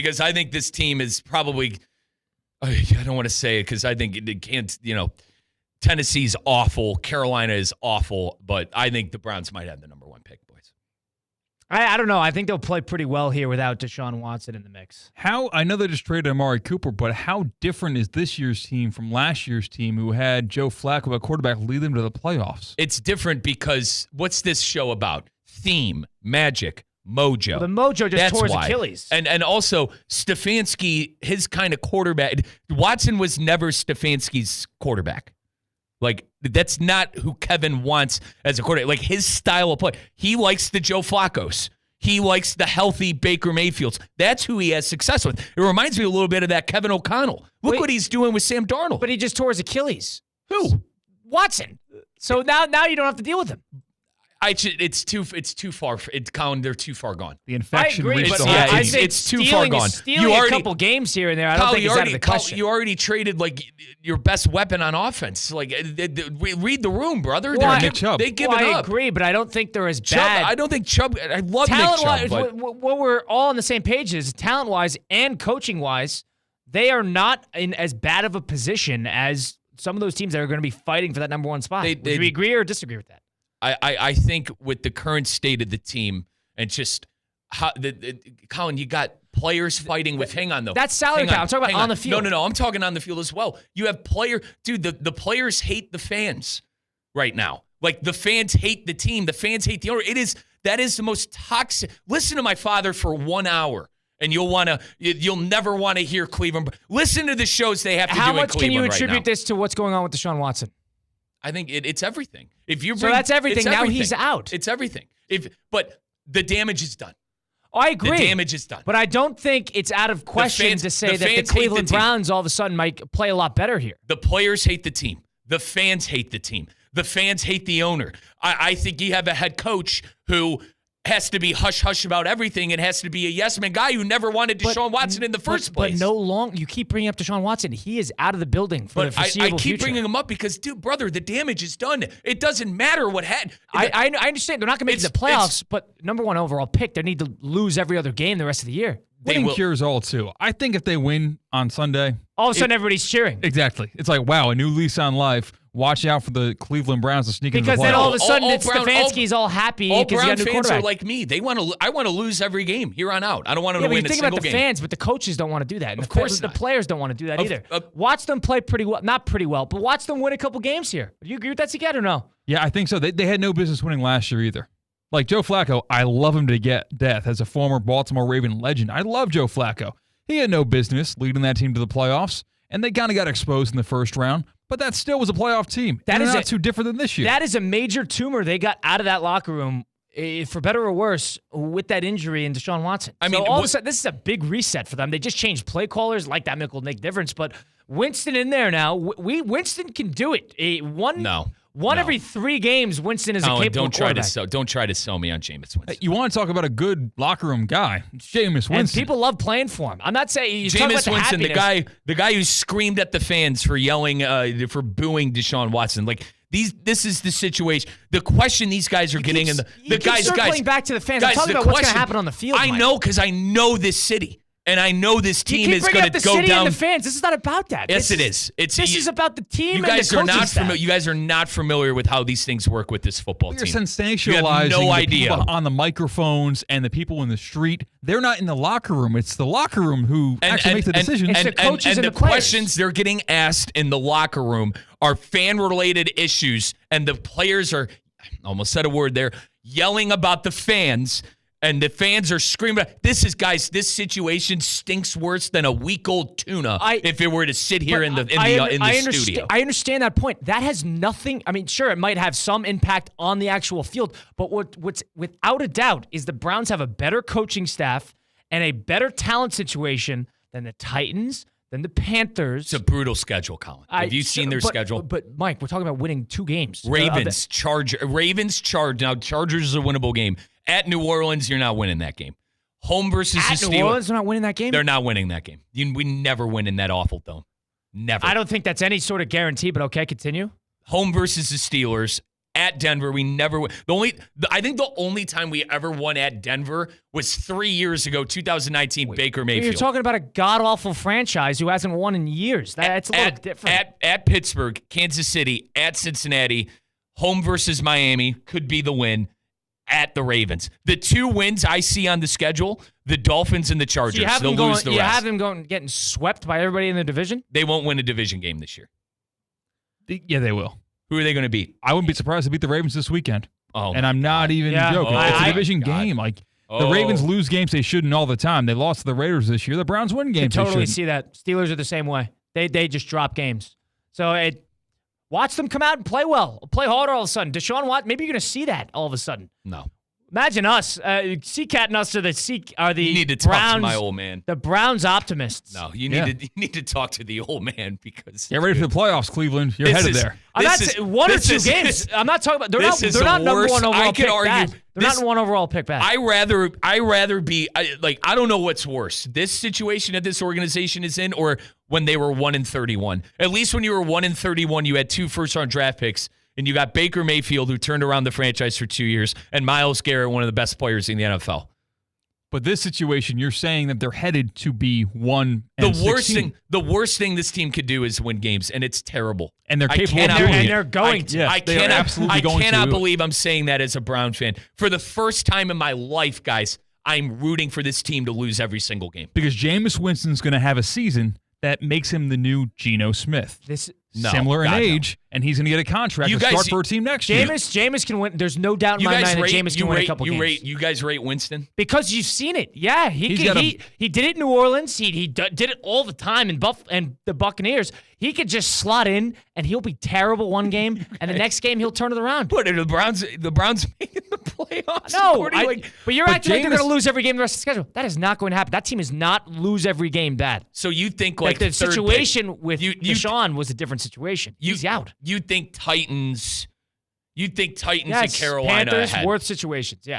Because I think this team is probably, I don't want to say it because I think it can't, Tennessee's awful. Carolina is awful. But I think the Browns might have the number 1 pick, boys. I don't know. I think they'll play pretty well here without Deshaun Watson in the mix. I know they just traded Amari Cooper, but how different is this year's team from last year's team who had Joe Flacco, a quarterback, lead them to the playoffs? It's different because what's this show about? Theme, magic, mojo. Well, the mojo just tore his Achilles. And also, Stefanski, his kind of quarterback, Watson was never Stefanski's quarterback. Like, that's not who Kevin wants as a quarterback. Like, his style of play. He likes the Joe Flaccos. He likes the healthy Baker Mayfields. That's who he has success with. It reminds me a little bit of that Kevin O'Connell. Look what he's doing with Sam Darnold. But he just tore his Achilles. Who? Watson. So now you don't have to deal with him. It's too far. Colin, they're too far gone. The infection reached the whole team. It's too far gone. Stealing a couple games here and there, I don't think it's out of the question. You already traded like your best weapon on offense. Like, read the room, brother. Nick Chubb. They give it up. I agree, but I don't think they're as bad. I don't think Chubb. I love Nick Chubb. What we're all on the same page is talent-wise and coaching-wise, they are not in as bad of a position as some of those teams that are going to be fighting for that number 1 spot. Would we agree or disagree with that? I think with the current state of the team and just how Colin, you got players fighting with. Hang on though. That's salary cap. I'm talking about on the field. No. I'm talking on the field as well. You have the players hate the fans right now. Like, the fans hate the team. The fans hate the owner. That is the most toxic. Listen to my father for 1 hour. And you'll never want to hear Cleveland. Listen to the shows they have to do in Cleveland right now. How much can you attribute this to what's going on with Deshaun Watson? I think it's everything. So that's everything. Now he's out. It's everything. But the damage is done. Oh, I agree. The damage is done. But I don't think it's out of question to say that the Cleveland Browns all of a sudden might play a lot better here. The players hate the team. The fans hate the team. The fans hate the owner. I think you have a head coach who has to be hush-hush about everything and has to be a yes-man guy who never wanted Deshaun Watson in the first place. But you keep bringing up Deshaun Watson. He is out of the building for the foreseeable future. I keep bringing him up because, brother, the damage is done. It doesn't matter what happened. I understand they're not going to make the playoffs, but number 1 overall pick, they need to lose every other game the rest of the year. Winning cures all, too. I think if they win on Sunday, all of a sudden everybody's cheering. Exactly. It's like, wow, a new lease on life. Watch out for the Cleveland Browns to sneak into the playoffs. Because then all of a sudden Stefanski's all happy because he got a new quarterback. All Brown fans are like me. I want to lose every game here on out. I don't want to win a single game. You think about the fans, but the coaches don't want to do that. And of course the players don't want to do that either. Watch them play pretty well. Not pretty well, but watch them win a couple games here. Do you agree with that, Sigat, or no? Yeah, I think so. They had no business winning last year either. Like Joe Flacco, I love him to death as a former Baltimore Raven legend. I love Joe Flacco. He had no business leading that team to the playoffs, and they kind of got exposed in the first round. But that still was a playoff team. That is not too different than this year. That is a major tumor they got out of that locker room, for better or worse, with that injury in Deshaun Watson. I mean, all of a sudden, this is a big reset for them. They just changed play callers. Like that will make difference. But Winston in there now. Winston can do it. Every 3 games, Winston is a capable quarterback. Don't try to sell me on Jameis Winston. You want to talk about a good locker room guy? It's Jameis Winston. And people love playing for him. I'm not saying Jameis Winston, the guy who screamed at the fans for yelling, for booing Deshaun Watson. Like this is the situation. The question these guys are getting, circling back to the fans. I'm talking about what's going to happen on the field. I know because I know this city. And I know this team is going to go down. The city and the fans. This is not about that. Yes, it is. This is about the team and the coaching staff. You guys are not familiar with how these things work with this football team. You're sensationalizing the people on the microphones and the people in the street. They're not in the locker room. It's the locker room who actually makes the decisions. It's the coaches and the questions they're getting asked in the locker room are fan-related issues, and the players are, I almost said a word there, yelling about the fans. And the fans are screaming. This situation stinks worse than a week-old tuna if it were to sit here in the studio. I understand that point. That has nothing. I mean, sure, it might have some impact on the actual field, but what's without a doubt is the Browns have a better coaching staff and a better talent situation than the Titans, than the Panthers. It's a brutal schedule, Colin. Have you seen their schedule? But Mike, we're talking about winning 2 games. Ravens, Chargers. Now, Chargers is a winnable game. At New Orleans, you're not winning that game. Home versus the Steelers. New Orleans, they're not winning that game? They're not winning that game. We never win in that awful dome. Never. I don't think that's any sort of guarantee, but okay, continue. Home versus the Steelers. At Denver, we never won. I think the only time we ever won at Denver was 3 years ago, 2019, Baker Mayfield. You're talking about a god-awful franchise who hasn't won in years. That's a little different. At Pittsburgh, Kansas City, at Cincinnati, home versus Miami could be the win. At the Ravens. The 2 wins I see on the schedule, the Dolphins and the Chargers. So you have them getting swept by everybody in the division? They won't win a division game this year. Yeah, they will. Who are they going to beat? I wouldn't be surprised to beat the Ravens this weekend. Oh, and I'm not even joking. It's a division game. Like the Ravens lose games they shouldn't all the time. They lost to the Raiders this year. The Browns win games. I totally see that. Steelers are the same way. They just drop games. So watch them come out and play well. Play harder all of a sudden. Deshaun Watson, maybe you're going to see that all of a sudden. No. Imagine us. Seacat and us are the You need to Browns, talk to my old man. The Browns optimists. No, you need to talk to the old man because get ready for the playoffs, Cleveland. You're headed there. I'm not saying 1 or 2 games. I'm not talking about. They're not number 1 overall pick bad. They're not 1 overall pick bad. I rather be like I don't know what's worse. This situation that this organization is in, or when they were 1-31. At least when you were 1-31, you had 2 first-round draft picks. And you got Baker Mayfield, who turned around the franchise for 2 years, and Myles Garrett, one of the best players in the NFL. But this situation, you're saying that they're headed to be 1-16. The worst thing this team could do is win games, and it's terrible. And they're capable of doing it. And they're going to. I cannot believe I'm saying that as a Brown fan. For the first time in my life, guys, I'm rooting for this team to lose every single game. Because Jameis Winston's going to have a season that makes him the new Geno Smith. Similar in age, and he's going to get a contract to start for a team next year. Jameis can win. There's no doubt in my mind that Jameis can win a couple games. You guys rate Winston? Because you've seen it. Yeah, he did it in New Orleans. He did it all the time in the Buccaneers. He could just slot in, and he'll be terrible one game, and the next game he'll turn it around. What, are the Browns making the playoffs? No, but you're acting like they're going to lose every game the rest of the schedule. That is not going to happen. That team is not lose every game bad. So you think like the situation with Deshaun was a different situation. He's out. You think Titans and Carolina Panthers, ahead. worth situations, yes.